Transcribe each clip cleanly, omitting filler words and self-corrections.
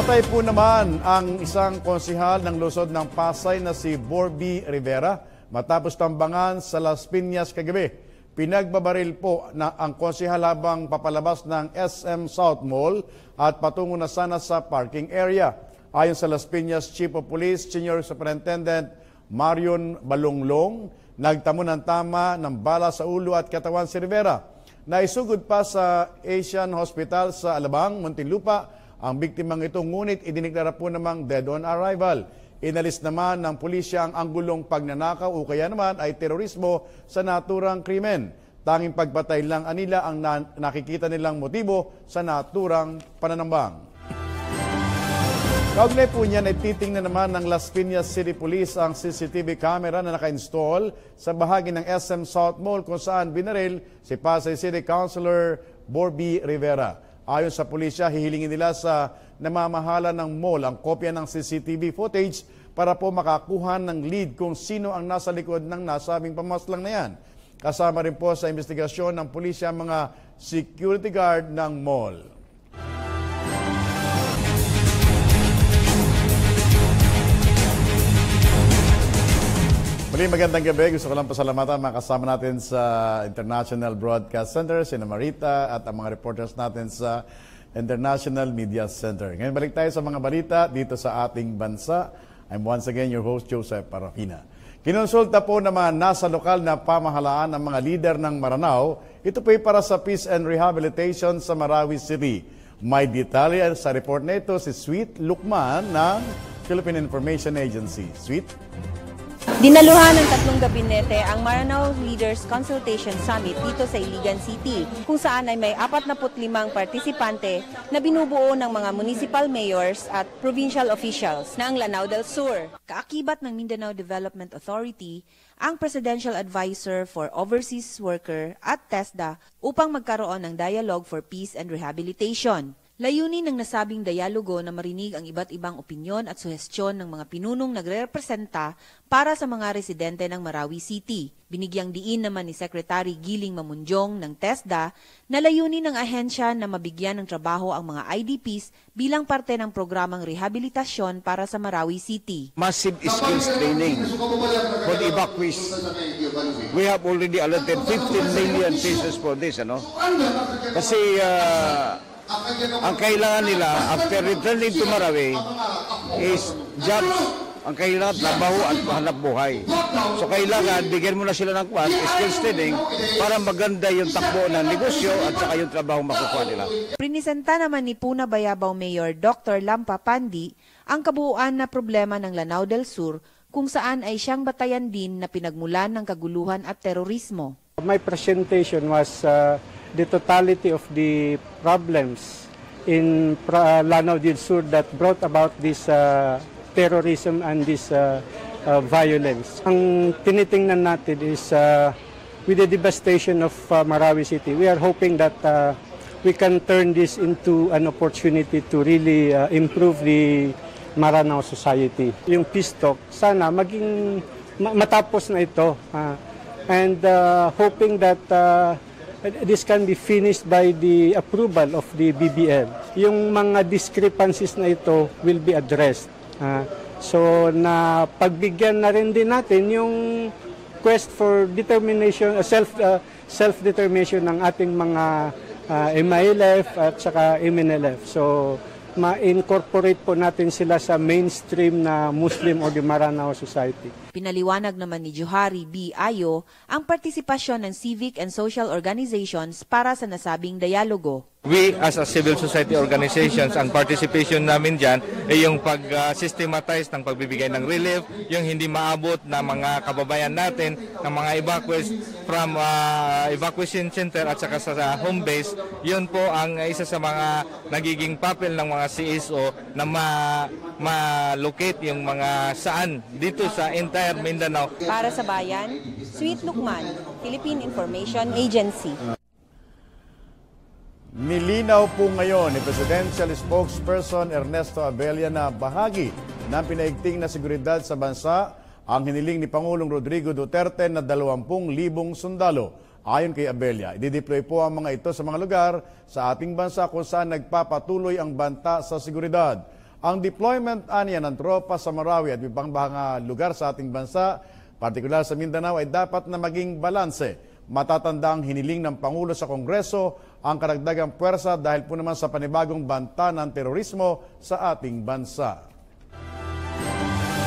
Patay po naman ang isang konsihal ng lungsod ng Pasay na si Borby Rivera matapos tambangan sa Las Piñas kagabi. Pinagbabaril po na ang konsihal habang papalabas ng SM South Mall at patungo na sana sa parking area. Ayon sa Las Piñas Chief of Police Senior Superintendent Marion Balonglong, nagtamo ng tama ng bala sa ulo at katawan si Rivera. Naisugod pa sa Asian Hospital sa Alabang, Muntinlupa ang biktimang ito, ngunit idineklara po namang dead on arrival. Inalis naman ng pulisya ang anggulong pagnanakaw o kaya naman ay terorismo sa naturang krimen. Tanging pagpatay lang anila ang nakikita nilang motibo sa naturang pananambang. Kaugnay po niyan ay titingnan naman ng Las Piñas City Police ang CCTV camera na naka-install sa bahagi ng SM South Mall kung saan binaril si Pasay City Councilor Borby Rivera. Ayon sa pulisya, hihilingin nila sa namamahala ng mall ang kopya ng CCTV footage para po makakuha ng lead kung sino ang nasa likod ng nasabing pamaslang na yan. Kasama rin po sa investigasyon ng pulisya ang mga security guard ng mall. Muli magandang gabi. Gusto ko lang pasalamatan mga kasama natin sa International Broadcast Center, Sina Marita at ang mga reporters natin sa International Media Center. Ngayon balik tayo sa mga balita dito sa ating bansa. I'm once again your host, Joseph Parafina. Kinonsulta po naman nasa lokal na pamahalaan ng mga lider ng Maranao. Ito po ay para sa Peace and Rehabilitation sa Marawi City. May detalye sa report na ito si Sweet Lukman ng Philippine Information Agency. Sweet? Dinaluhan ng tatlong gabinete ang Maranao Leaders Consultation Summit dito sa Iligan City, kung saan ay may 45 partisipante na binubuo ng mga municipal mayors at provincial officials ng Lanao del Sur. Kaakibat ng Mindanao Development Authority, ang Presidential Advisor for Overseas Worker at TESDA upang magkaroon ng Dialogue for Peace and Rehabilitation. Layunin ng nasabing dialogo na marinig ang iba't ibang opinyon at suhestyon ng mga pinunong nagrepresenta para sa mga residente ng Marawi City. Binigyang diin naman ni Secretary Giling Mamunjong ng TESDA na layunin ng ahensya na mabigyan ng trabaho ang mga IDPs bilang parte ng programang rehabilitasyon para sa Marawi City. Massive skills training for the evacuees. We have already allotted 15 million pesos for this, Kasi ang kailangan nila after returning to Marawi is jobs. Ang kailangan trabaho at hanap buhay. So kailangan bigyan mo na sila ng skills training para maganda yung takbo ng negosyo at saka yung trabaho makukuha nila. Prinisenta naman ni Puna Bayabaw Mayor Dr. Lampa Pandi ang kabuuan na problema ng Lanao del Sur kung saan ay siyang batayan din na pinagmulan ng kaguluhan at terorismo. My presentation was the totality of the problems in Lanao del Sur that brought about this terrorism and this violence. Ang tinitingnan natin is with the devastation of Marawi City, we are hoping that we can turn this into an opportunity to really improve the Maranao society. Yung peace talk, sana maging matapos na ito. And hoping that this can be finished by the approval of the BBM. Yung mga discrepancies na ito will be addressed. So na pagbigyan na rin din natin yung quest for determination, self-determination ng ating mga MILF at saka MNLF. So ma-incorporate po natin sila sa mainstream na Muslim or the Maranao society. Pinaliwanag naman ni Johari B. Ayo ang partisipasyon ng civic and social organizations para sa nasabing dialogo. We as a civil society organizations, ang participation namin dyan ay yung pag-systematize ng pagbibigay ng relief, yung hindi maabot na mga kababayan natin, ng mga evacuees from evacuation center at saka sa home base. Yun po ang isa sa mga nagiging papel ng mga CSO na ma-locate yung mga saan dito sa entire Mindanao. Para sa bayan, Sweet Lukman, Philippine Information Agency. Nilinaw po ngayon ni Presidential Spokesperson Ernesto Abella na bahagi ng pinaigting na seguridad sa bansa ang hiniling ni Pangulong Rodrigo Duterte na 20,000 sundalo. Ayon kay Abella, idideploy po ang mga ito sa mga lugar sa ating bansa kung saan nagpapatuloy ang banta sa seguridad. Ang deployment aniya ng tropa sa Marawi at ibang mga lugar sa ating bansa, partikular sa Mindanao, ay dapat na maging balanse. Matatanda ang hiniling ng Pangulo sa Kongreso ang karagdagang puwersa dahil po naman sa panibagong banta ng terorismo sa ating bansa.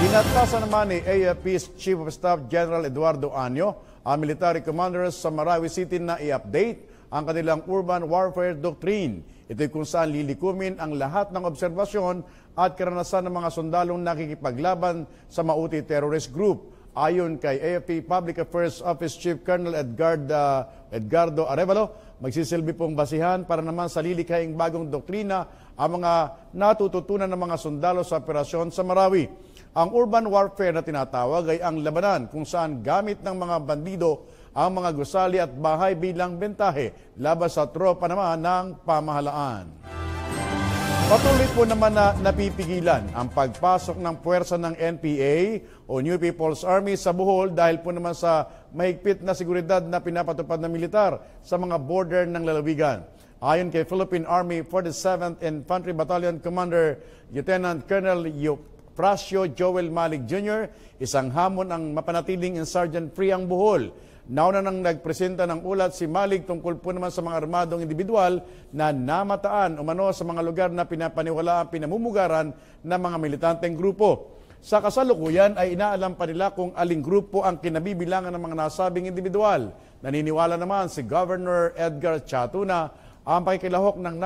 Inatasan naman ni AFP's Chief of Staff General Eduardo Anyo ang military commanders sa Marawi City na i-update ang kanilang urban warfare doctrine. Ito'y kung saan lilikumin ang lahat ng obserbasyon at karanasan ng mga sundalong nakikipaglaban sa Mauti Terrorist Group. Ayon kay AFP Public Affairs Office Chief Colonel Edgardo Arevalo, magsisilbi pong basihan para naman sa lilikhaing bagong doktrina ang mga natututunan ng mga sundalo sa operasyon sa Marawi. Ang urban warfare na tinatawag ay ang labanan kung saan gamit ng mga bandido ang mga gusali at bahay bilang bentahe laban sa tropa naman ng pamahalaan. Patuloy po naman na napipigilan ang pagpasok ng puwersa ng NPA o New People's Army sa Bohol dahil po naman sa mahigpit na seguridad na pinapatupad ng militar sa mga border ng lalawigan. Ayon kay Philippine Army 47th Infantry Battalion Commander Lieutenant Colonel Eufrasio Joel Malik Jr., isang hamon ang mapanatiling insurgent free ang Bohol. Nauna nang nagpresenta ng ulat si Malik tungkol po naman sa mga armadong individual na namataan umano sa mga lugar na pinapaniwala ang pinamumugaran ng mga militanteng grupo. Sa kasalukuyan ay inaalam pa nila kung aling grupo ang kinabibilangan ng mga nasabing individual. Naniniwala naman si Governor Edgar Chato na ang pakikilahok ng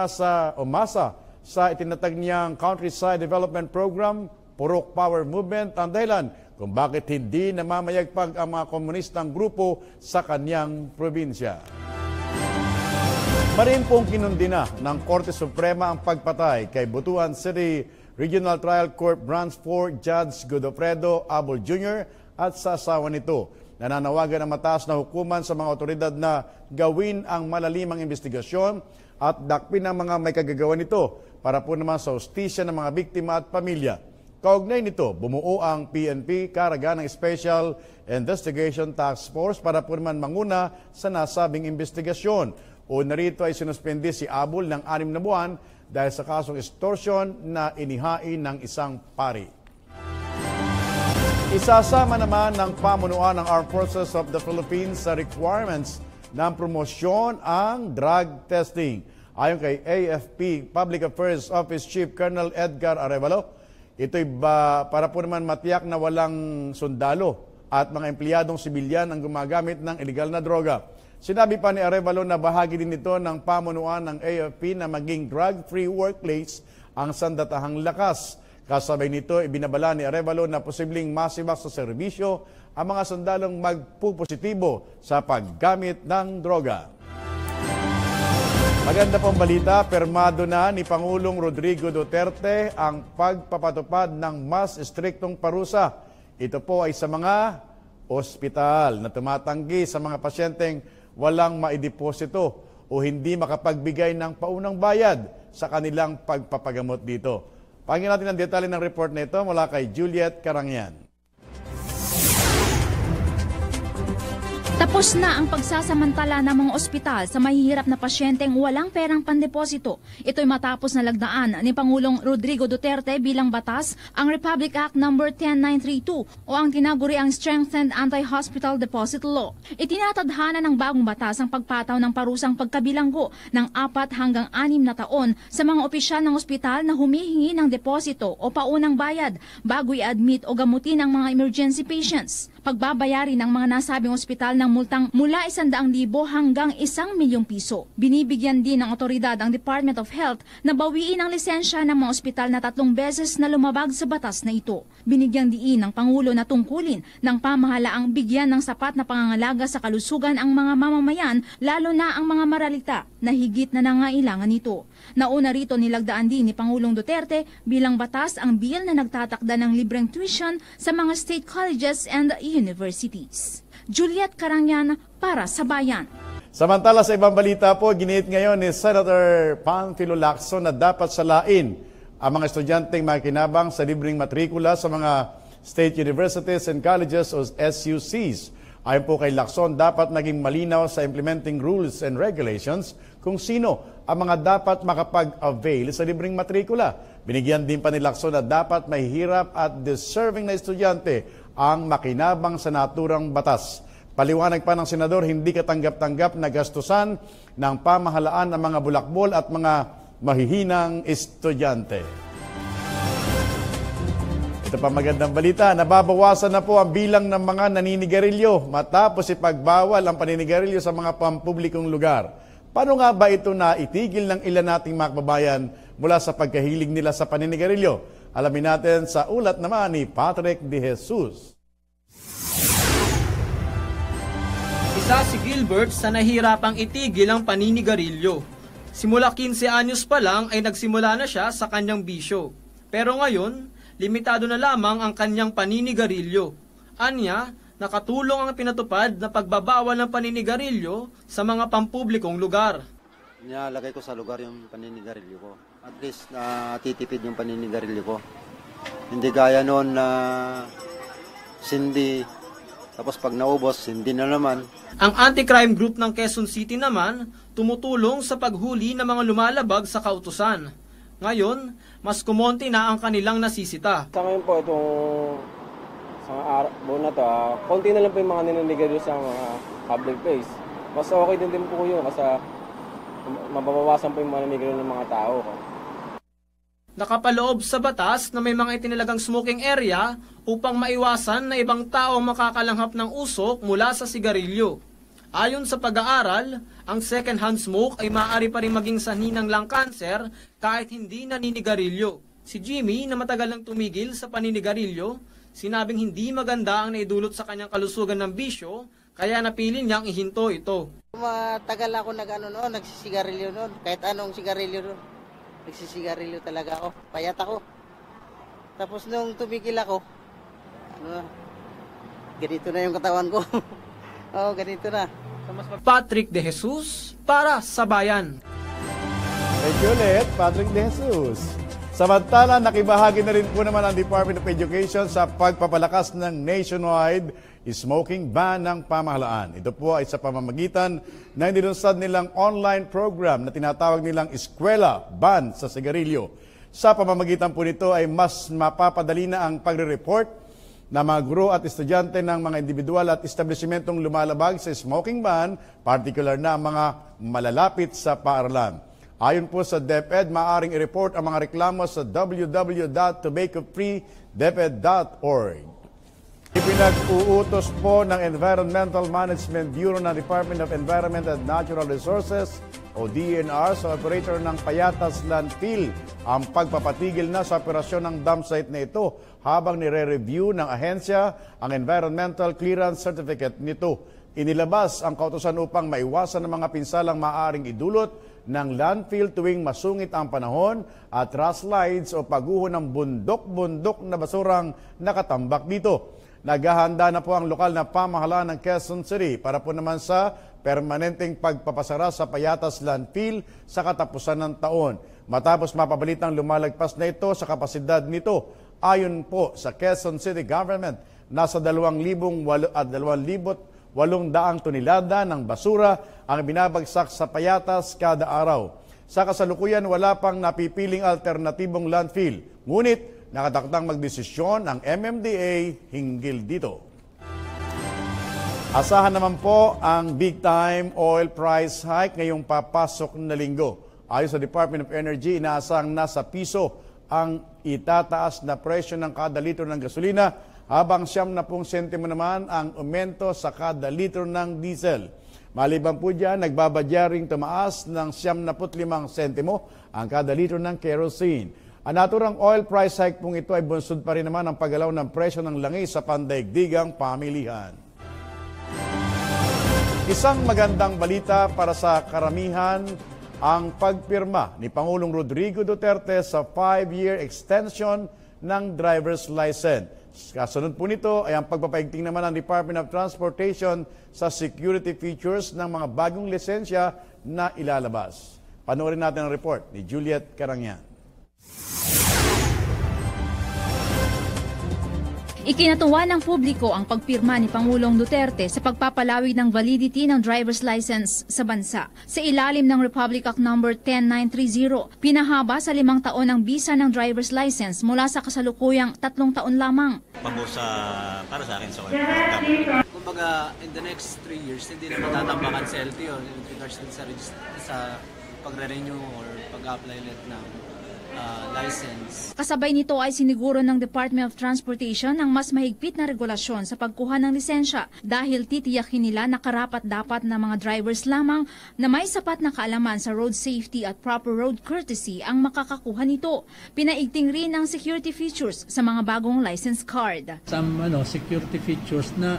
umasa sa itinatag niyang Countryside Development Program, Purok Power Movement ang dahilan kung bakit hindi namamayagpag ang mga komunistang grupo sa kanyang probinsya. Marin pong kinundina ng Korte Suprema ang pagpatay kay Butuan City Regional Trial Court Branch 4 Judge Godofredo Abol Jr. at sa asawa nito. Nananawagan ng mataas na hukuman sa mga otoridad na gawin ang malalimang investigasyon at dakpin ang mga may kagagawa nito para po naman sa hustisya ng mga biktima at pamilya. Kaugnay nito, bumuo ang PNP karga ng Special Investigation Task Force para po naman manguna sa nasabing investigasyon. O narito ay sinuspende si Abol ng 6 na buwan dahil sa kasong extortion na inihain ng isang pari. Isasama naman ng pamunuan ng Armed Forces of the Philippines sa requirements ng promosyon ang drug testing. Ayon kay AFP Public Affairs Office Chief Colonel Edgar Arevalo, ito'y para po naman matiyak na walang sundalo at mga empleyadong sibilyan ang gumagamit ng illegal na droga. Sinabi pa ni Arevalo na bahagi din ito ng pamunuan ng AFP na maging drug-free workplace ang sandatahang lakas. Kasabay nito, ibinabala ni Arevalo na posibleng masibak sa serbisyo ang mga sundalong magpupositibo sa paggamit ng droga. Maganda pong balita, permado na ni Pangulong Rodrigo Duterte ang pagpapatupad ng mas striktong parusa. Ito po ay sa mga ospital na tumatanggi sa mga pasyenteng walang maideposito o hindi makapagbigay ng paunang bayad sa kanilang pagpapagamot dito. Pakinggan natin ang detalye ng report nito mula kay Juliet Carangyan. Tapos na ang pagsasamantala ng mga ospital sa mahihirap na pasyenteng walang perang pandeposito. Ito'y matapos na lagdaan ni Pangulong Rodrigo Duterte bilang batas ang Republic Act No. 10932 o ang tinaguriang Strengthened Anti-Hospital Deposit Law. Itinatadhana ng bagong batas ang pagpataw ng parusang pagkabilanggo ng 4 hanggang 6 na taon sa mga opisyal ng ospital na humihingi ng deposito o paunang bayad bago i-admit o gamutin ang mga emergency patients. Pagbabayari ng mga nasabing ospital ng multang mula 100,000 hanggang 1 milyong piso. Binibigyan din ng otoridad ang Department of Health na bawiin ang lisensya ng mga ospital na 3 beses na lumabag sa batas na ito. Binigyang diin ng Pangulo na tungkulin ng pamahalaang bigyan ng sapat na pangangalaga sa kalusugan ang mga mamamayan, lalo na ang mga maralita na higit na nangailangan nito. Nauna rito nilagdaan din ni Pangulong Duterte bilang batas ang bill na nagtatakda ng libreng tuition sa mga state colleges and universities. Juliet Carangyan para sa Bayan. Samantala sa ibang balita po, giniit ngayon ni Senator Panfilo Lacson na dapat salain ang mga estudyanteng makikinabang sa libreng matrikula sa mga state universities and colleges o SUCs. Ayon po kay Lacson, dapat naging malinaw sa implementing rules and regulations kung sino ang mga dapat makapag-avail sa libreng matrikula. Binigyan din pa ni Lacson na dapat mahihirap at deserving na estudyante ang makinabang sa naturang batas. Paliwanag pa ng senador, hindi katanggap-tanggap na gastusan ng pamahalaan ang mga bulakbol at mga mahihinang estudyante. Ito pa magandang balita, nababawasan na po ang bilang ng mga naninigarilyo matapos ipagbawal ang paninigarilyo sa mga pampublikong lugar. Paano nga ba ito na itigil ng ilan nating mga kababayan mula sa pagkahilig nila sa paninigarilyo? Alamin natin sa ulat naman ni Patrick De Jesus. Isa si Gilbert sa nahirapang itigil ang paninigarilyo. Simula 15 anyos pa lang ay nagsimula na siya sa kanyang bisyo. Pero ngayon, limitado na lamang ang kanyang paninigarilyo. Anya, nakatulong ang pinatupad na pagbabawal ng paninigarilyo sa mga pampublikong lugar. Nilalagay ko sa lugar yung paninigarilyo ko. At least natitipid yung paninigarilyo ko. Hindi gaya noon na sindi, tapos pag naubos, sindi na naman. Ang anti-crime group ng Quezon City naman tumutulong sa paghuli ng mga lumalabag sa kautusan. Ngayon, mas kumonti na ang kanilang nasisita. Sa ngayon po, itong buwan na to, konti na lang po yung mga nininigarilyo sa mga public place. Mas okay din po yun kasi mababawasan po yung mga nininigarilyo ng mga tao. Nakapaloob sa batas na may mga itinilagang smoking area upang maiwasan na ibang tao makakalanghap ng usok mula sa sigarilyo. Ayon sa pag-aaral, ang second-hand smoke ay maaari pa rin maging sanhi ng lung cancer kahit hindi naninigarilyo. Si Jimmy, na matagal nang tumigil sa paninigarilyo, sinabing hindi maganda ang naidulot sa kanyang kalusugan ng bisyo, kaya napili niyang ihinto ito. Matagal ako nagsisigarilyo noon, kahit anong sigarilyo noon. Nagsisigarilyo talaga ako, payat ako. Tapos nung tumigil ako, ganito na yung katawan ko. Oo, ganito na. Patrick De Jesus para sa Bayan. Thank you ulit, Patrick De Jesus. Samantala, nakibahagi na rin po naman ang Department of Education sa pagpapalakas ng nationwide smoking ban ng pamahalaan. Ito po ay sa pamamagitan ng nilunsad nilang online program na tinatawag nilang Eskwela Ban sa Sigarilyo. Sa pamamagitan po nito ay mas mapapadali na ang pagre-report na mga guro at estudyante ng mga individual at establishmentong lumalabag sa smoking ban, particular na ang mga malalapit sa paaralan. Ayon po sa DepEd, maaaring i-report ang mga reklamo sa www.tobaccofreedeped.org. Ipinag-uutos po ng Environmental Management Bureau ng Department of Environment and Natural Resources o DENR sa operator ng Payatas Landfill ang pagpapatigil na sa operasyon ng dump site na ito habang nire-review ng ahensya ang environmental clearance certificate nito. Inilabas ang kautusan upang maiwasan ang mga pinsalang maaaring idulot ng landfill tuwing masungit ang panahon at rushlides o paguho ng bundok-bundok na basurang nakatambak dito. Naghahanda na po ang lokal na pamahalaan ng Quezon City para po naman sa permanenteng pagpapasara sa Payatas Landfill sa katapusan ng taon. Matapos mapabalitang lumalagpas na ito sa kapasidad nito, ayon po sa Quezon City Government, nasa 2,800 tonelada ng basura ang binabagsak sa Payatas kada araw. Sa kasalukuyan, wala pang napipiling alternatibong landfill. Ngunit, nakatakdang magdesisyon ang MMDA hinggil dito. Asahan naman po ang big-time oil price hike ngayong papasok na linggo. Ayon sa Department of Energy, inaasang nasa piso ang itataas na presyo ng kada litro ng gasolina habang 70 sentimo naman ang aumento sa kada litro ng diesel. Maliban po dyan, nagbabadyaring tumaas ng 75 sentimo ang kada litro ng kerosene. Ang naturang oil price hike pong ito ay bunsod pa rin naman ang paggalaw ng presyo ng langis sa pandaigdigang pamilihan. Isang magandang balita para sa karamihan ang pagpirma ni Pangulong Rodrigo Duterte sa 5-year extension ng driver's license. Kasunod po nito ay ang pagpapaigting naman ng Department of Transportation sa security features ng mga bagong lisensya na ilalabas. Panoorin natin ang report ni Juliet Carangyan. Ikinatuwa ng publiko ang pagpirma ni Pangulong Duterte sa pagpapalawig ng validity ng driver's license sa bansa. Sa ilalim ng Republic Act No. 10930, pinahaba sa 5 taon ang bisa ng driver's license mula sa kasalukuyang 3 taon lamang. Pabor para sa akin sa kumbaga, in the next 3 years, hindi na matatambakan sa LTO in regards sa pagre-renew or pag-apply ulit ng license. Kasabay nito ay siniguro ng Department of Transportation ang mas mahigpit na regulasyon sa pagkuha ng lisensya dahil titiyakin nila na karapat-dapat na mga drivers lamang na may sapat na kaalaman sa road safety at proper road courtesy ang makakakuha nito. Pinaigting rin ang security features sa mga bagong license card. Some security features na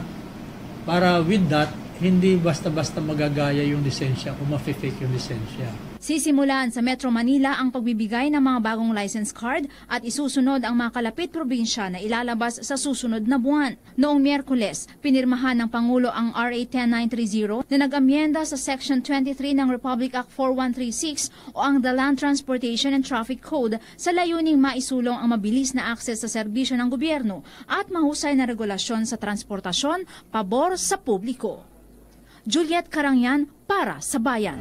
para with that, hindi basta-basta magagaya yung lisensya o ma-fake yung lisensya. Sisimulan sa Metro Manila ang pagbibigay ng mga bagong license card at isusunod ang mga kalapit probinsya na ilalabas sa susunod na buwan. Noong Miyerkules, pinirmahan ng Pangulo ang RA 10930 na nag-amyenda sa Section 23 ng Republic Act 4136 o ang The Land Transportation and Traffic Code sa layuning maisulong ang mabilis na akses sa serbisyo ng gobyerno at mahusay na regulasyon sa transportasyon pabor sa publiko. Juliet Carangyan para sa Bayan.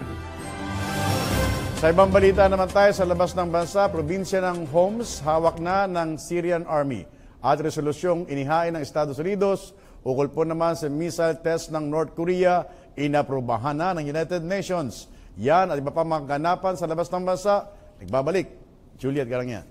Sa ibang balita naman tayo sa labas ng bansa, probinsya ng Homs hawak na ng Syrian Army at resolusyong inihain ng Estados Unidos ukol po naman sa missile test ng North Korea inaprubahan na ng United Nations. Yan at iba pa mga ganapan sa labas ng bansa. Nagbabalik, Juliet Carangyan.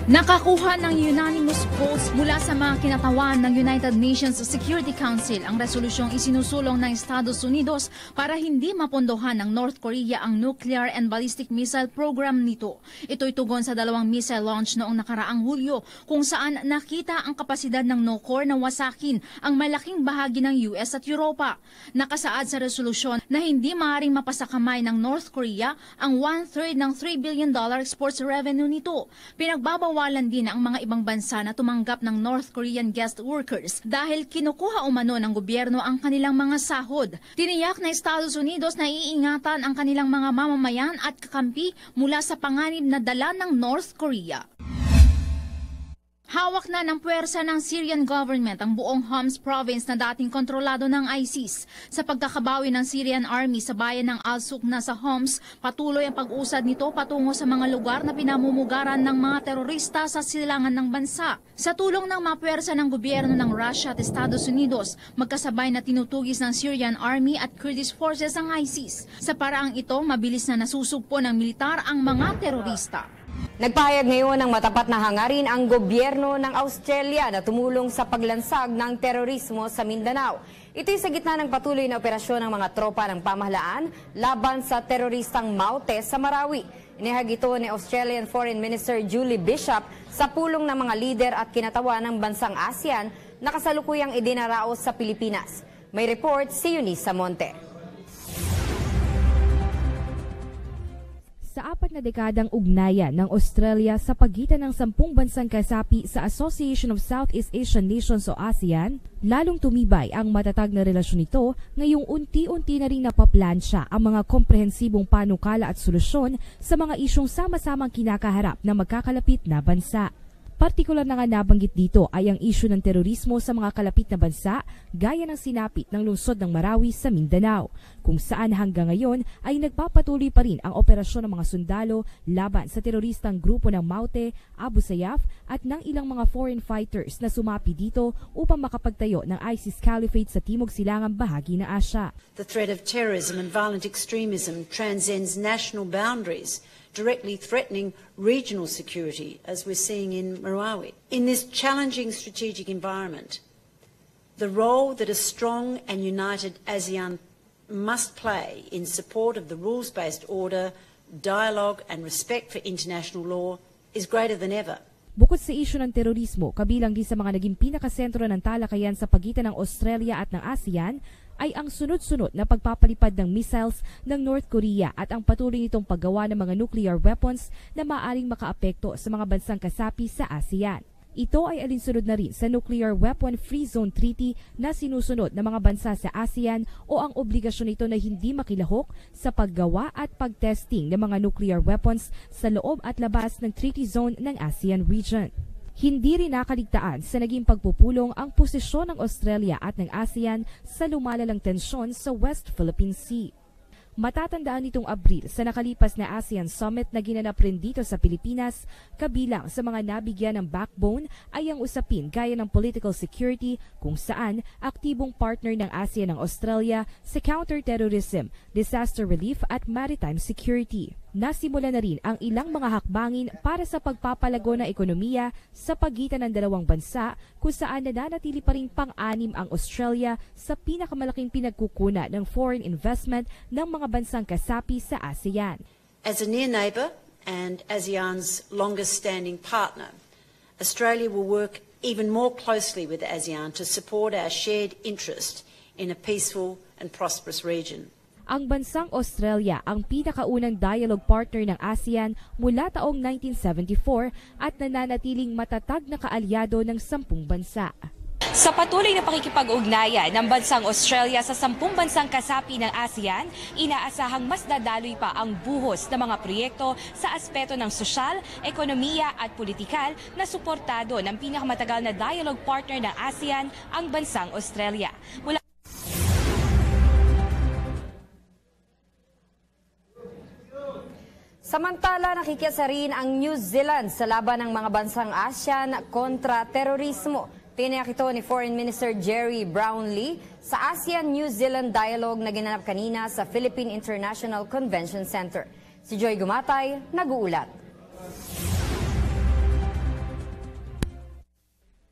Nakakuha ng unanimous votes mula sa mga kinatawan ng United Nations Security Council ang resolusyong isinusulong ng Estados Unidos para hindi mapondohan ng North Korea ang nuclear and ballistic missile program nito. Ito'y tugon sa 2 missile launch noong nakaraang Hulyo kung saan nakita ang kapasidad ng NOCOR na wasakin ang malaking bahagi ng US at Europa. Nakasaad sa resolusyon na hindi maaaring mapasakamay ng North Korea ang 1/3 ng $3 billion exports revenue nito. Pinagbabawalan din ang mga ibang bansa na tumanggap ng North Korean guest workers dahil kinukuha umano ng gobyerno ang kanilang mga sahod. Tiniyak na Estados Unidos na iingatan ang kanilang mga mamamayan at kakampi mula sa panganib na dala ng North Korea. Hawak na ng puwersa ng Syrian government ang buong Homs province na dating kontrolado ng ISIS. Sa pagkakabawi ng Syrian army sa bayan ng Al-Sukna sa Homs, patuloy ang pag-usad nito patungo sa mga lugar na pinamumugaran ng mga terorista sa silangan ng bansa. Sa tulong ng mga puwersa ng gobyerno ng Russia at Estados Unidos, magkasabay na tinutugis ng Syrian army at Kurdish forces ang ISIS. Sa paraang ito, mabilis na nasusugpo ng militar ang mga terorista. Nagpahayag ngayon ng matapat na hangarin ang gobyerno ng Australia na tumulong sa paglansag ng terorismo sa Mindanao. Ito'y sa gitna ng patuloy na operasyon ng mga tropa ng pamahalaan laban sa teroristang Maute sa Marawi. Inihag ito ni Australian Foreign Minister Julie Bishop sa pulong ng mga lider at kinatawan ng bansang ASEAN na kasalukuyang idinaraos sa Pilipinas. May report si Eunice Monte. Sa 4 na dekadang ugnayan ng Australia sa pagitan ng 10 bansang kasapi sa Association of Southeast Asian Nations o ASEAN, lalong tumibay ang matatag na relasyon nito ngayong unti-unti na rin napaplansya ang mga komprehensibong panukala at solusyon sa mga isyong sama-samang kinakaharap ng magkakalapit na bansa. Partikular na nga nabanggit dito ay ang isyu ng terorismo sa mga kalapit na bansa gaya ng sinapit ng lungsod ng Marawi sa Mindanao, kung saan hanggang ngayon ay nagpapatuloy pa rin ang operasyon ng mga sundalo laban sa teroristang grupo ng Maute, Abu Sayyaf at ng ilang mga foreign fighters na sumapi dito upang makapagtayo ng ISIS Caliphate sa timog silangang bahagi ng Asya. The threat of terrorism and violent extremism transcends national boundaries, directly threatening regional security, as we're seeing in Marawi. In this challenging strategic environment, the role that a strong and united ASEAN must play in support of the rules-based order, dialogue and respect for international law is greater than ever. Bukod sa isyu ng terorismo, kabilang din sa mga naging pinakasentro ng talakayan sa pagitan ng Australia at ng ASEAN, ay ang sunod-sunod na pagpapalipad ng missiles ng North Korea at ang patuloy nitong paggawa ng mga nuclear weapons na maaaring makaapekto sa mga bansang kasapi sa ASEAN. Ito ay alinsunod na rin sa Nuclear Weapon Free Zone Treaty na sinusunod ng mga bansa sa ASEAN o ang obligasyon nito na hindi makilahok sa paggawa at pagtesting ng mga nuclear weapons sa loob at labas ng treaty zone ng ASEAN region. Hindi rin nakaligtaan sa naging pagpupulong ang posisyon ng Australia at ng ASEAN sa lumalalang tensyon sa West Philippine Sea. Matatandaan nitong Abril sa nakalipas na ASEAN Summit na ginanap rin dito sa Pilipinas, kabilang sa mga nabigyan ng backbone ay ang usapin gaya ng political security kung saan aktibong partner ng ASEAN ang Australia sa counter-terrorism, disaster relief at maritime security. Nasimula na rin ang ilang mga hakbangin para sa pagpapalago ng ekonomiya sa pagitan ng dalawang bansa kung saan nananatili pa rin pang-anim ang Australia sa pinakamalaking pinagkukuna ng foreign investment ng mga bansang kasapi sa ASEAN. As a near neighbour and ASEAN's longest-standing partner, Australia will work even more closely with ASEAN to support our shared interest in a peaceful and prosperous region. Ang bansang Australia ang pinakaunang dialogue partner ng ASEAN mula taong 1974 at nananatiling matatag na kaalyado ng 10 bansa. Sa patuloy na pakikipag-ugnayan ng bansang Australia sa 10 bansang kasapi ng ASEAN, inaasahang mas dadaloy pa ang buhos ng mga proyekto sa aspeto ng sosyal, ekonomiya at politikal na suportado ng pinakamatagal na dialogue partner ng ASEAN, ang bansang Australia. Samantala, nakikiasa rin ang New Zealand sa laban ng mga bansang ASEAN kontra terorismo. Tiniyak ito ni Foreign Minister Jerry Brownlee sa ASEAN-New Zealand Dialogue na ginanap kanina sa Philippine International Convention Center. Si Joy Gumatay, nag-uulat.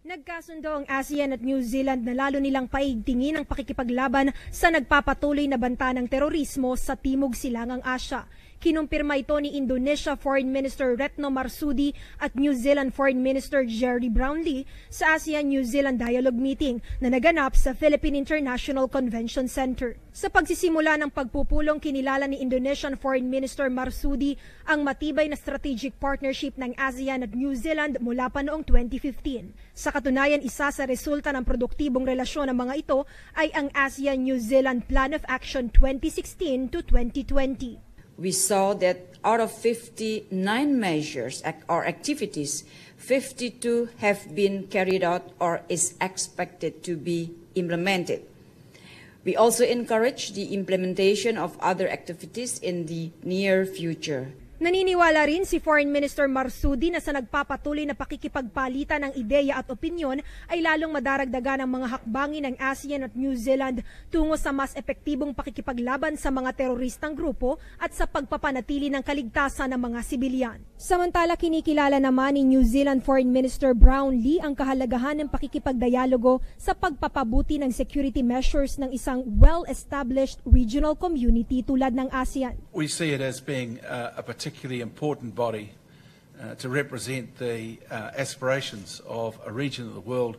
Nagkasundo ang ASEAN at New Zealand na lalo nilang paigtingin ang pakikipaglaban sa nagpapatuloy na banta ng terorismo sa Timog Silangang Asya. Kinumpirma ito ni Indonesia Foreign Minister Retno Marsudi at New Zealand Foreign Minister Jerry Brownlee sa ASEAN-New Zealand Dialogue Meeting na naganap sa Philippine International Convention Center. Sa pagsisimula ng pagpupulong, kinilala ni Indonesian Foreign Minister Marsudi ang matibay na strategic partnership ng ASEAN at New Zealand mula pa noong 2015. Sa katunayan, isa sa resulta ng produktibong relasyon ng mga ito ay ang ASEAN-New Zealand Plan of Action 2016 to 2020. We saw that out of 59 measures or activities, 52 have been carried out or is expected to be implemented. We also encourage the implementation of other activities in the near future. Naniniwala rin si Foreign Minister Marsudi na sa nagpapatuloy na pakikipagpalitan ng ideya at opinyon ay lalong madaragdagan ang mga hakbangin ng ASEAN at New Zealand tungo sa mas epektibong pakikipaglaban sa mga teroristang grupo at sa pagpapanatili ng kaligtasan ng mga sibilyan. Samantala, kinikilala naman ni New Zealand Foreign Minister Brownlee ang kahalagahan ng pakikipagdialogo sa pagpapabuti ng security measures ng isang well-established regional community tulad ng ASEAN. We see it as being a particularly important body to represent the aspirations of a region of the world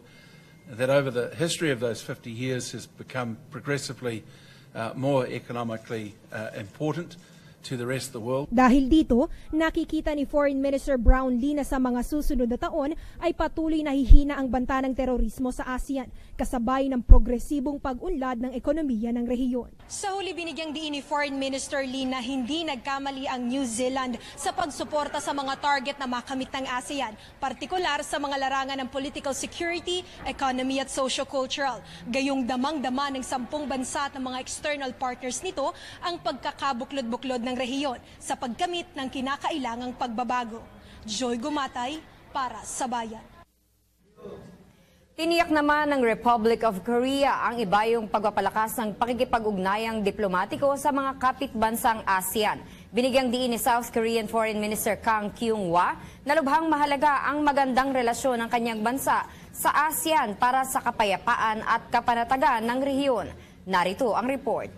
that over the history of those 50 years has become progressively more economically important to the rest of the world. Dahil dito, nakikita ni Foreign Minister Brownlee na sa mga susunod na taon ay patuloy na hihina ang banta ng terorismo sa ASEAN, kasabay ng progresibong pag-unlad ng ekonomiya ng rehiyon. Sa huli, binigyang diin ni Foreign Minister Lee na hindi nagkamali ang New Zealand sa pagsuporta sa mga target na makamit ng ASEAN, partikular sa mga larangan ng political security, economy at socio-cultural. Gayong damang-dama ng 10 bansa at ng mga external partners nito ang pagkakabuklod-buklod ng rehiyon sa pagkamit ng kinakailangang pagbabago. Joy Gumatay para sa Bayan. Tiniyak naman ng Republic of Korea ang ibayong pagpapalakas ng pakikipag-ugnayang diplomatiko sa mga kapitbansang ASEAN. Binigyang diin ni South Korean Foreign Minister Kang Kyung-hwa na lubhang mahalaga ang magandang relasyon ng kanyang bansa sa ASEAN para sa kapayapaan at kapanatagan ng rehiyon. Narito ang report.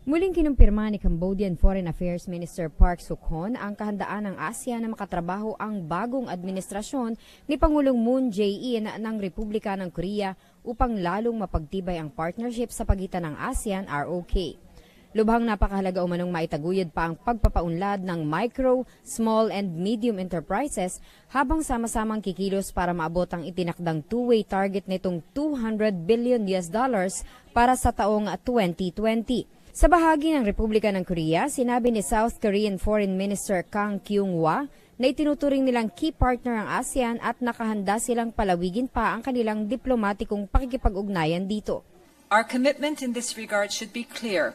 Muling kinumpirma ni Cambodian Foreign Affairs Minister Park Sook-hon ang kahandaan ng ASEAN na makatrabaho ang bagong administrasyon ni Pangulong Moon Jae-in ng Republika ng Korea upang lalong mapagtibay ang partnership sa pagitan ng ASEAN-ROK. Lubhang napakahalaga umanong maitaguyod pa ang pagpapaunlad ng micro, small and medium enterprises habang sama-samang kikilos para maabot ang itinakdang two-way target nitong $200 billion para sa taong 2020. Sa bahagi ng Republika ng Korea, sinabi ni South Korean Foreign Minister Kang Kyung-hwa na itinuturing nilang key partner ang ASEAN at nakahanda silang palawigin pa ang kanilang diplomatikong pakikipag-ugnayan dito. Our commitment in this regard should be clear.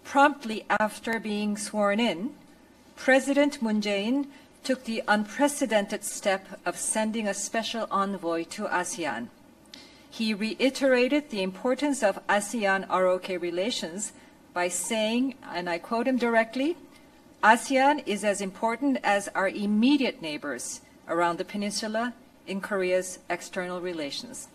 Promptly after being sworn in, President Moon Jae-in took the unprecedented step of sending a special envoy to ASEAN. He reiterated the importance of ASEAN-ROK relations by saying, and I quote him directly, ASEAN is as important as our immediate neighbors around the peninsula in Korea's external relations.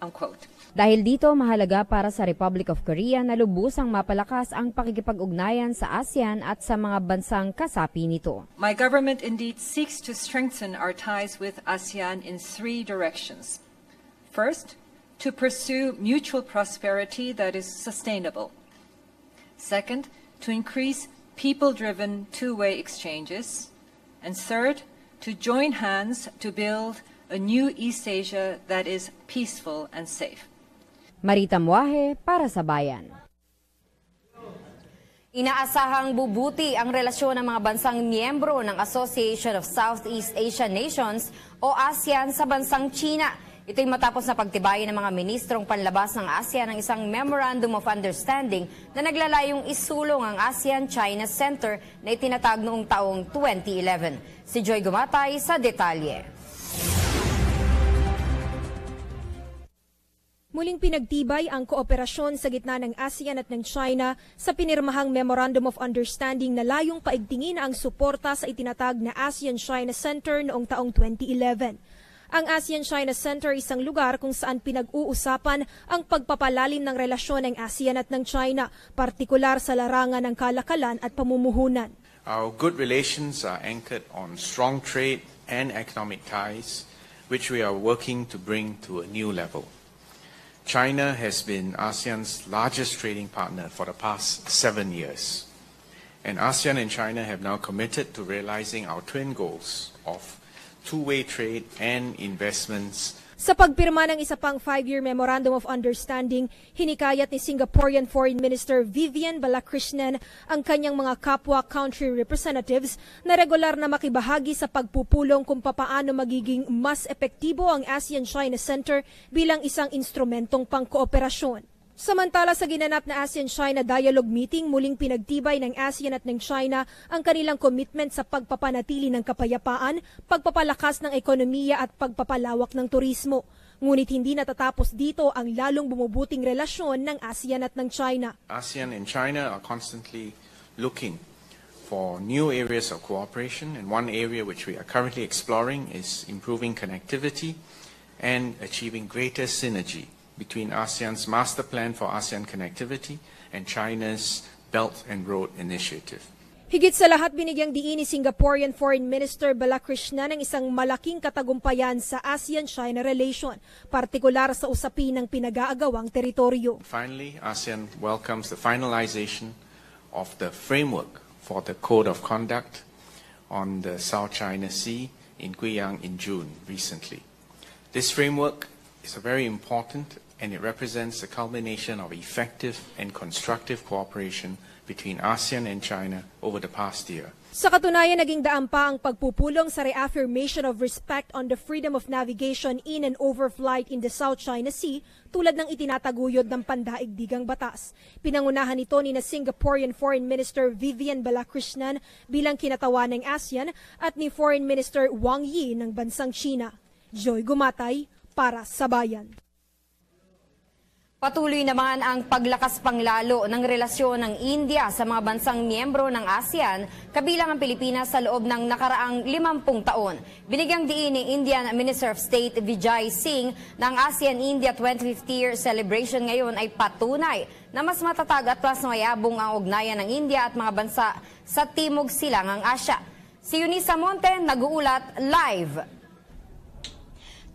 Unquote. Dahil dito, mahalaga para sa Republic of Korea na lubusang mapalakas ang pakikipag-ugnayan sa ASEAN at sa mga bansang kasapi nito. My government indeed seeks to strengthen our ties with ASEAN in three directions. First, to pursue mutual prosperity that is sustainable. Second, to increase people-driven two-way exchanges. And third, to join hands to build a new East Asia that is peaceful and safe. Marita Muahe para sa Bayan. Inaasahang bubuti ang relasyon ng mga bansang miyembro ng Association of Southeast Asian Nations o ASEAN sa bansang China. Ito'y matapos na pagtibayin ng mga ministrong panlabas ng ASEAN ng isang Memorandum of Understanding na naglalayong isulong ang ASEAN-China Center na itinatag noong taong 2011. Si Joy Gumatay sa detalye. Muling pinagtibay ang kooperasyon sa gitna ng ASEAN at ng China sa pinirmahang Memorandum of Understanding na layong paigtingin ang suporta sa itinatag na ASEAN-China Center noong taong 2011. Ang ASEAN-China Center isang lugar kung saan pinag-uusapan ang pagpapalalim ng relasyon ng ASEAN at ng China, partikular sa larangan ng kalakalan at pamumuhunan. Our good relations are anchored on strong trade and economic ties, which we are working to bring to a new level. China has been ASEAN's largest trading partner for the past 7 years. And ASEAN and China have now committed to realizing our twin goals of two-way trade and investments. Sa pagpirma ng isa pang 5-year Memorandum of Understanding, hinikayat ni Singaporean Foreign Minister Vivian Balakrishnan ang kanyang mga kapwa country representatives na regular na makibahagi sa pagpupulong kung papaano magiging mas epektibo ang ASEAN-China Center bilang isang instrumentong pangkooperasyon. Samantala sa ginanap na ASEAN-China Dialogue Meeting, muling pinagtibay ng ASEAN at ng China ang kanilang commitment sa pagpapanatili ng kapayapaan, pagpapalakas ng ekonomiya at pagpapalawak ng turismo. Ngunit hindi natatapos dito ang lalong bumubuting relasyon ng ASEAN at ng China. ASEAN and China are constantly looking for new areas of cooperation, and one area which we are currently exploring is improving connectivity and achieving greater synergy between ASEAN's Master Plan for ASEAN Connectivity and China's Belt and Road Initiative. Higit sa lahat, binigyang diin ni Singaporean Foreign Minister Balakrishnan ng isang malaking katagumpayan sa ASEAN-China relation, partikular sa usapin ng pinag-aagawang teritoryo. Finally, ASEAN welcomes the finalization of the framework for the Code of Conduct on the South China Sea in Guiyang in June recently. This framework is very important, and it represents the culmination of effective and constructive cooperation between ASEAN and China over the past year. Sa katunayan, naging daan pa ang pagpupulong sa reaffirmation of respect on the freedom of navigation in and over flight in the South China Sea tulad ng itinataguyod ng pandaigdigang batas. Pinangunahan nito ni na Singaporean Foreign Minister Vivian Balakrishnan bilang kinatawan ng ASEAN at ni Foreign Minister Wang Yi ng bansang China. Joy Gumatay para sa Bayan. Patuloy naman ang paglakas panglalo ng relasyon ng India sa mga bansang miyembro ng ASEAN, kabilang ang Pilipinas sa loob ng nakaraang 50 taon. Binigyang diin ni Indian Minister of State Vijay Singh na ang ASEAN-India 25th-year celebration ngayon ay patunay na mas matatag at mas mayabong ang ugnayan ng India at mga bansa sa Timog Silangang Asya. Si Eunice Monte nag-uulat live.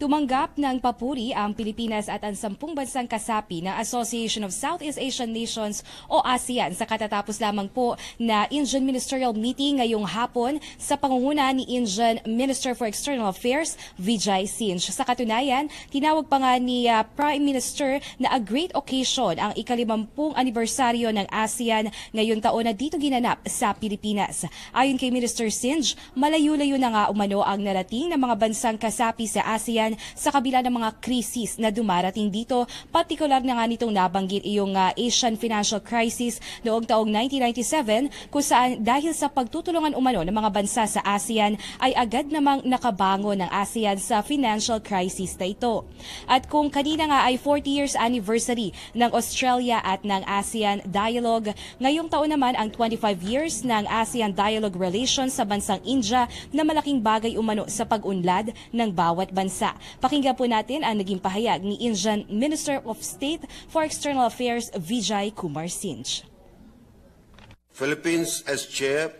Tumanggap ng papuri ang Pilipinas at ang 10 bansang kasapi ng Association of Southeast Asian Nations o ASEAN sa katatapos lamang po na Indian Ministerial Meeting ngayong hapon sa pangunguna ni Indian Minister for External Affairs, Vijay Sinha. Sa katunayan, tinawag pa nga ni Prime Minister na a great occasion ang ika-50 anibersaryo ng ASEAN ngayong taon na dito ginanap sa Pilipinas. Ayon kay Minister Sinha, malayo-layo na nga umano ang narating ng mga bansang kasapi sa ASEAN sa kabila ng mga krisis na dumarating dito. Partikular na nga nitong nabanggit yung Asian Financial Crisis noong taong 1997 kung saan dahil sa pagtutulungan umano ng mga bansa sa ASEAN ay agad namang nakabangon ng ASEAN sa financial crisis na ito. At kung kanina nga ay 40 years anniversary ng Australia at ng ASEAN Dialogue, ngayong taon naman ang 25 years ng ASEAN Dialogue Relations sa bansang India na malaking bagay umano sa pag-unlad ng bawat bansa. Pakinggan po natin ang naging pahayag ni Indian Minister of State for External Affairs Vijay Kumar Sinha. Philippines as chair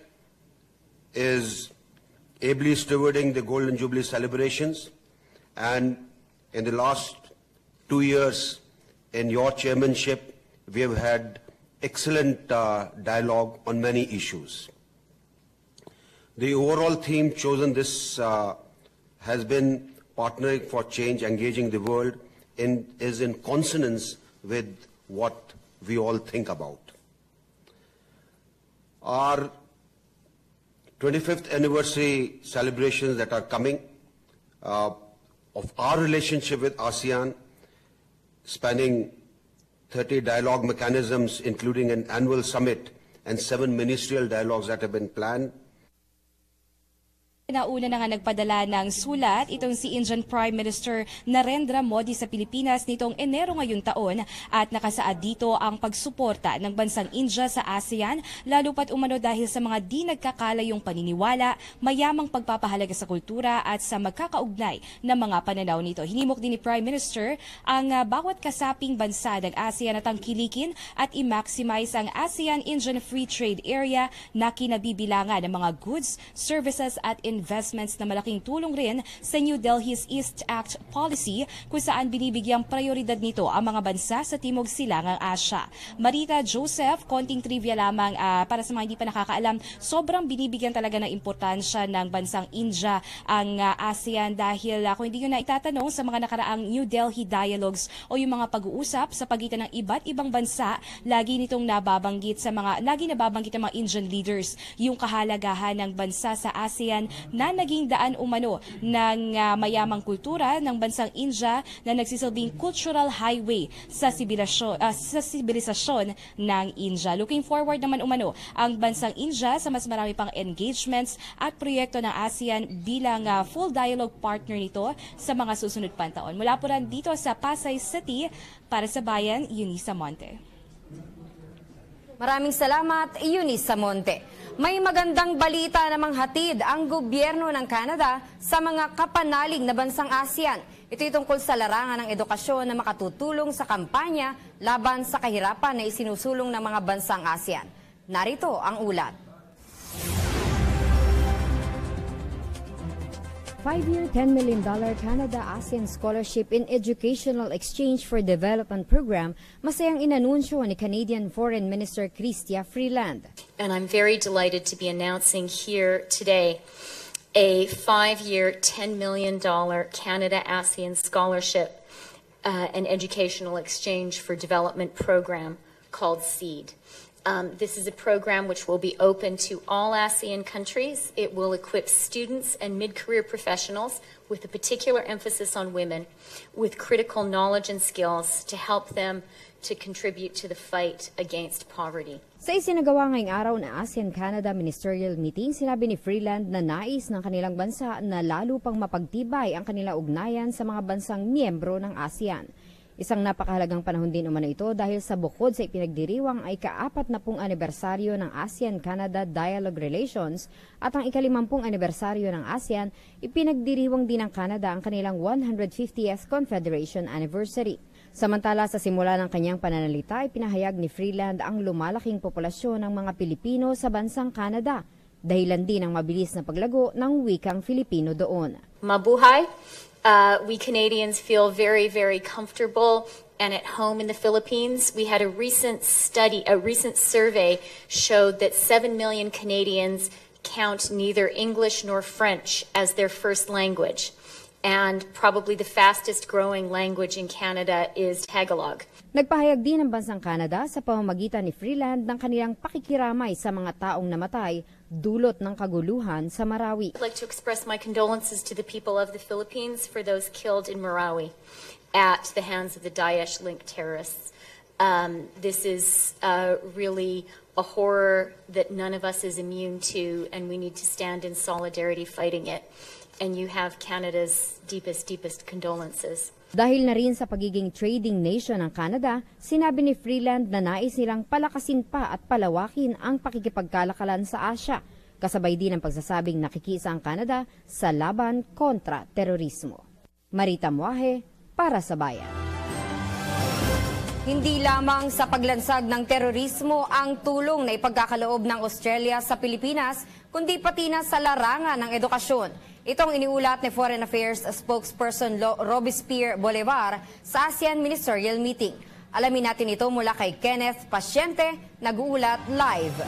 is ably stewarding the Golden Jubilee celebrations, and in the last 2 years in your chairmanship we have had excellent dialogue on many issues. The overall theme chosen this has been partnering for change, engaging the world, is in consonance with what we all think about. Our 25th anniversary celebrations that are coming of our relationship with ASEAN, spanning 30 dialogue mechanisms, including an annual summit and 7 ministerial dialogues that have been planned. Nauna na nga nagpadala ng sulat itong si Indian Prime Minister Narendra Modi sa Pilipinas nitong Enero ngayong taon at nakasaad dito ang pagsuporta ng bansang India sa ASEAN lalo pat umano dahil sa mga di nagkakalayong paniniwala, mayamang pagpapahalaga sa kultura at sa magkakaugnay na mga pananaw nito. Hinimok din ni Prime Minister ang bawat kasaping bansa ng ASEAN na tangkilikin at i-maximize ang ASEAN-Indian Free Trade Area na kinabibilangan ng mga goods, services at investments na malaking tulong rin sa New Delhi's East Act policy kung saan binibigyang prioridad nito ang mga bansa sa Timog Silangang Asya. Marita Joseph, konting trivia lamang para sa mga hindi pa nakakaalam, sobrang binibigyan talaga ng importansya ng bansang India ang ASEAN dahil kung hindi nyo na itatanong sa mga nakaraang New Delhi dialogues o yung mga pag-uusap sa pagitan ng iba't ibang bansa, lagi nitong nababanggit ng mga Indian leaders yung kahalagahan ng bansa sa ASEAN na naging daan umano ng mayamang kultura ng bansang India na nagsisilbing cultural highway sa sibilisasyon ng India. Looking forward naman umano ang bansang India sa mas marami pang engagements at proyekto ng ASEAN bilang full dialogue partner nito sa mga susunod pang taon. Mula po rin dito sa Pasay City, para sa Bayan, Eunice Monte. Maraming salamat, Eunice Monte. May magandang balita namang hatid ang gobyerno ng Canada sa mga kapanalig na bansang ASEAN. Ito'y tungkol sa larangan ng edukasyon na makatutulong sa kampanya laban sa kahirapan na isinusulong ng mga bansang ASEAN. Narito ang ulat. 5-year, $10 million Canada-ASEAN Scholarship in Educational Exchange for Development Program, masayang inanunsyo ni Canadian Foreign Minister Chrystia Freeland. And I'm very delighted to be announcing here today a 5-year, $10 million Canada-ASEAN Scholarship and Educational Exchange for Development Program called SEED. This is a program which will be open to all ASEAN countries. It will equip students and mid-career professionals with a particular emphasis on women with critical knowledge and skills to help them to contribute to the fight against poverty. Sa isinagawa ngayong araw na ASEAN-Canada Ministerial Meeting, sinabi ni Freeland na nais ng kanilang bansa na lalo pang mapagtibay ang kanilang ugnayan sa mga bansang miyembro ng ASEAN. Isang napakahalagang panahon din umano ito dahil sa bukod sa ipinagdiriwang ay ka-40 anibersaryo ng ASEAN-Canada Dialogue Relations at ang ika-50 anibersaryo ng ASEAN, ipinagdiriwang din ng Canada ang kanilang 150th Confederation Anniversary. Samantala sa simula ng kanyang pananalita, ipinahayag ni Freeland ang lumalaking populasyon ng mga Pilipino sa bansang Canada. Dahilan din ang mabilis na paglago ng wikang Filipino doon. Mabuhay. We Canadians feel very, very comfortable and at home in the Philippines. We had a recent survey showed that 7 million Canadians count neither English nor French as their first language. And probably the fastest growing language in Canada is Tagalog. Nagpahayag din ang bansang Canada sa pamamagitan ni Freeland ng kanilang pakikiramay sa mga taong namatay dulot ng kaguluhan sa Marawi. I'd like to express my condolences to the people of the Philippines for those killed in Marawi at the hands of the Daesh-linked terrorists. This is really a horror that none of us is immune to, and we need to stand in solidarity fighting it. And you have Canada's deepest condolences. Dahil na rin sa pagiging trading nation ng Canada, sinabi ni Freeland na nais nilang palakasin pa at palawakin ang pakikipagkalakalan sa Asya, kasabay din ang pagsasabing nakikisa ang Canada sa laban kontra terorismo. Marita Muahe, para sa Bayan. Hindi lamang sa paglansag ng terorismo ang tulong na ipagkakaloob ng Australia sa Pilipinas, kundi pati na sa larangan ng edukasyon. Itong iniulat ni Foreign Affairs spokesperson Robespierre Bolivar sa ASEAN Ministerial Meeting. Alamin natin ito mula kay Kenneth Pasyente, nag-uulat live.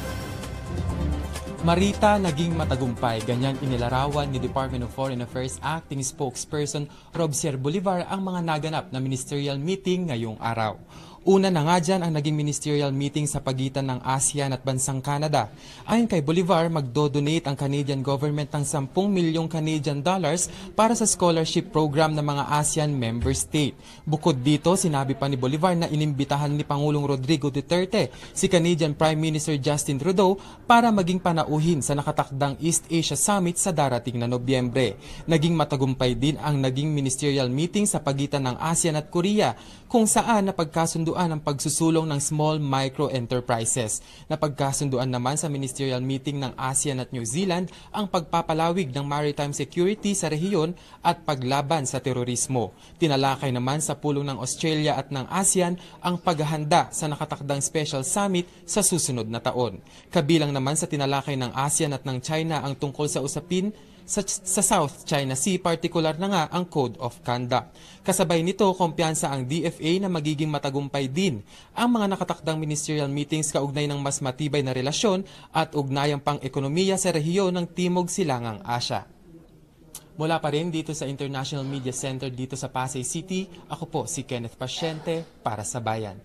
Marita, naging matagumpay. Ganyan inilarawan ni Department of Foreign Affairs Acting Spokesperson Robespierre Bolivar ang mga naganap na ministerial meeting ngayong araw. Una na nga dyan ang naging ministerial meeting sa pagitan ng ASEAN at bansang Canada. Ayon kay Bolivar, magdo-donate ang Canadian government ng 10 milyong Canadian dollars para sa scholarship program ng mga ASEAN member state. Bukod dito, sinabi pa ni Bolivar na inimbitahan ni Pangulong Rodrigo Duterte si Canadian Prime Minister Justin Trudeau para maging panauhin sa nakatakdang East Asia Summit sa darating na Nobyembre. Naging matagumpay din ang naging ministerial meeting sa pagitan ng ASEAN at Korea, kung saan napagkasunduan ang pagsusulong ng small micro enterprises. Napagkasunduan naman sa ministerial meeting ng ASEAN at New Zealand ang pagpapalawig ng maritime security sa rehiyon at paglaban sa terorismo. Tinalakay naman sa pulong ng Australia at ng ASEAN ang paghahanda sa nakatakdang special summit sa susunod na taon. Kabilang naman sa tinalakay ng ASEAN at ng China ang tungkol sa usapin sa South China Sea, partikular na nga ang Code of Conduct. Kasabay nito, kumpiyansa ang DFA na magiging matagumpay din ang mga nakatakdang ministerial meetings kaugnay ng mas matibay na relasyon at ugnayang pang-ekonomiya sa rehiyon ng Timog Silangang Asya. Mula pa rin dito sa International Media Center dito sa Pasay City, ako po si Kenneth Pasyente para sa Bayan.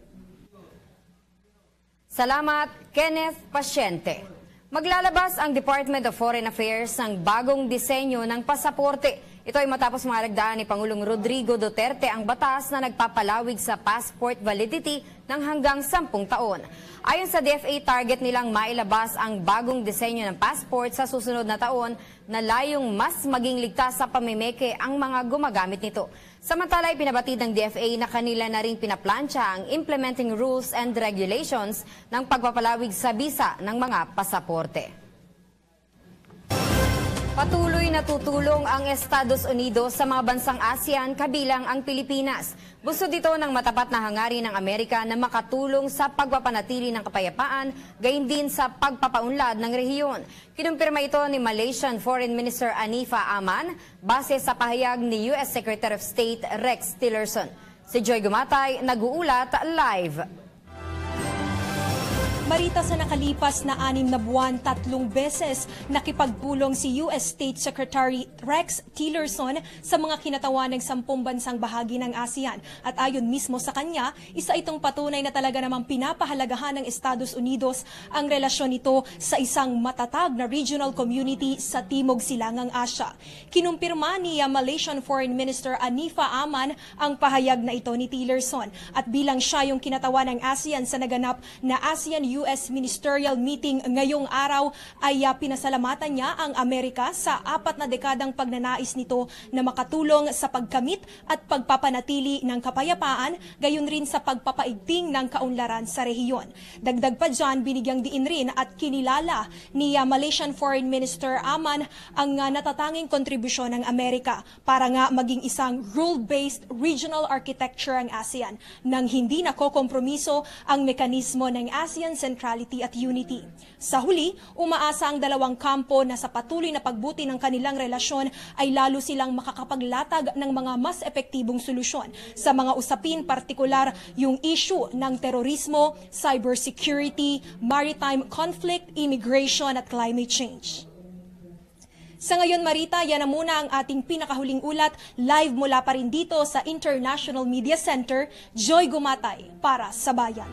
Salamat, Kenneth Pasyente. Maglalabas ang Department of Foreign Affairs ng bagong disenyo ng pasaporte. Ito ay matapos mahalagdaan ni Pangulong Rodrigo Duterte ang batas na nagpapalawig sa passport validity ng hanggang 10 taon. Ayon sa DFA, target nilang mailabas ang bagong disenyo ng passport sa susunod na taon na layong mas maging ligtas sa pamimeke ang mga gumagamit nito. Samantala, ipinabatid ng DFA na kanila na rin pinaplansya ang implementing rules and regulations ng pagpapalawig sa bisa ng mga pasaporte. Patuloy na tutulong ang Estados Unidos sa mga bansang ASEAN kabilang ang Pilipinas. Gusto dito ng matapat na hangarin ng Amerika na makatulong sa pagpapanatili ng kapayapaan, gayon din sa pagpapaunlad ng rehiyon. Kinumpirma ito ni Malaysian Foreign Minister Anifa Aman base sa pahayag ni U.S. Secretary of State Rex Tillerson. Si Joy Gumatay, nag-uulat live. Marita, sa nakalipas na 6 na buwan, 3 beses nakipagpulong si U.S. State Secretary Rex Tillerson sa mga kinatawan ng 10 bansang bahagi ng ASEAN. At ayon mismo sa kanya, isa itong patunay na talaga namang pinapahalagahan ng Estados Unidos ang relasyon nito sa isang matatag na regional community sa Timog Silangang Asya. Kinumpirma ni Malaysian Foreign Minister Anifa Aman ang pahayag na ito ni Tillerson. At bilang siya yung kinatawan ng ASEAN sa naganap na ASEAN-US Ministerial Meeting ngayong araw, ay pinasalamatan niya ang Amerika sa 4 na dekadang pagnanais nito na makatulong sa pagkamit at pagpapanatili ng kapayapaan, gayon rin sa pagpapaigting ng kaunlaran sa rehiyon. Dagdag pa dyan, binigyang diin rin at kinilala ni Malaysian Foreign Minister Aman ang natatanging kontribusyon ng Amerika para nga maging isang rule-based regional architecture ang ASEAN nang hindi nakokompromiso ang mekanismo ng ASEAN centrality at unity. Sa huli, umaasa ang dalawang kampo na sa patuloy na pagbuti ng kanilang relasyon ay lalo silang makakapaglatag ng mga mas epektibong solusyon sa mga usapin, partikular yung issue ng terorismo, cybersecurity, maritime conflict, immigration at climate change. Sa ngayon, Marita, yan na muna ang ating pinakahuling ulat. Live mula pa rin dito sa International Media Center, Joy Gumatay para sa Bayan.